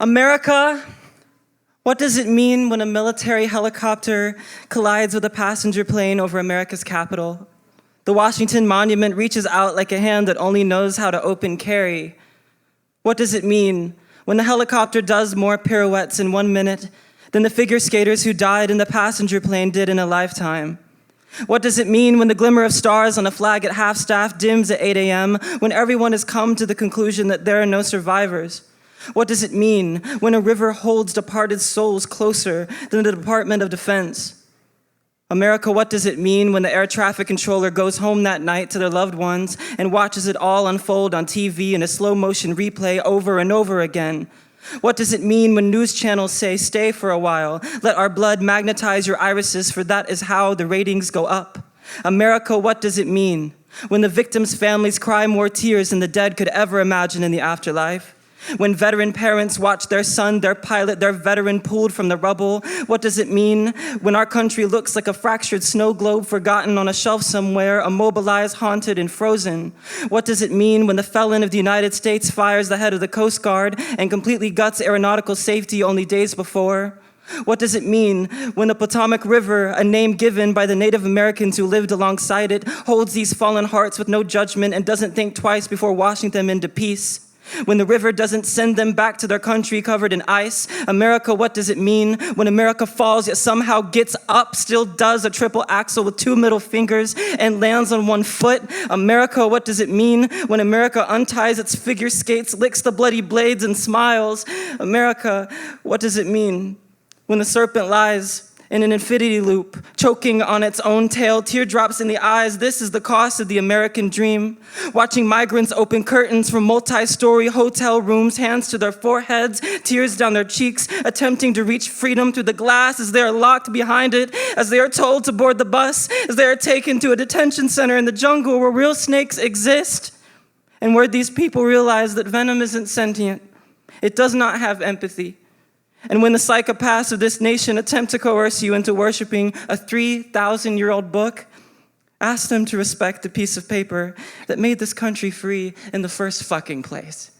America, what does it mean when a military helicopter collides with a passenger plane over America's capital? The Washington Monument reaches out like a hand that only knows how to open carry. What does it mean when the helicopter does more pirouettes in 1 minute than the figure skaters who died in the passenger plane did in a lifetime? What does it mean when the glimmer of stars on a flag at half-staff dims at 8 a.m., when everyone has come to the conclusion that there are no survivors? What does it mean when a river holds departed souls closer than the Department of Defense? America, what does it mean when the air traffic controller goes home that night to their loved ones and watches it all unfold on TV in a slow motion replay over and over again? What does it mean when news channels say, stay for a while, let our blood magnetize your irises, for that is how the ratings go up? America, what does it mean when the victims' families cry more tears than the dead could ever imagine in the afterlife? When veteran parents watch their son, their pilot, their veteran pulled from the rubble? What does it mean when our country looks like a fractured snow globe forgotten on a shelf somewhere, immobilized, haunted, and frozen? What does it mean when the felon of the United States fires the head of the Coast Guard and completely guts aeronautical safety only days before? What does it mean when the Potomac River, a name given by the Native Americans who lived alongside it, holds these fallen hearts with no judgment and doesn't think twice before washing them into peace? When the river doesn't send them back to their country covered in ice? America, what does it mean when America falls yet somehow gets up, still does a triple axel with 2 middle fingers and lands on 1 foot? America, what does it mean when America unties its figure skates, licks the bloody blades and smiles? America, what does it mean when the serpent lies in an infinity loop, choking on its own tail, teardrops in the eyes? This is the cost of the American dream. Watching migrants open curtains from multi-story hotel rooms, hands to their foreheads, tears down their cheeks, attempting to reach freedom through the glass as they are locked behind it, as they are told to board the bus, as they are taken to a detention center in the jungle where real snakes exist, and where these people realize that venom isn't sentient. It does not have empathy. And when the psychopaths of this nation attempt to coerce you into worshiping a 3,000-year-old book, ask them to respect the piece of paper that made this country free in the first fucking place.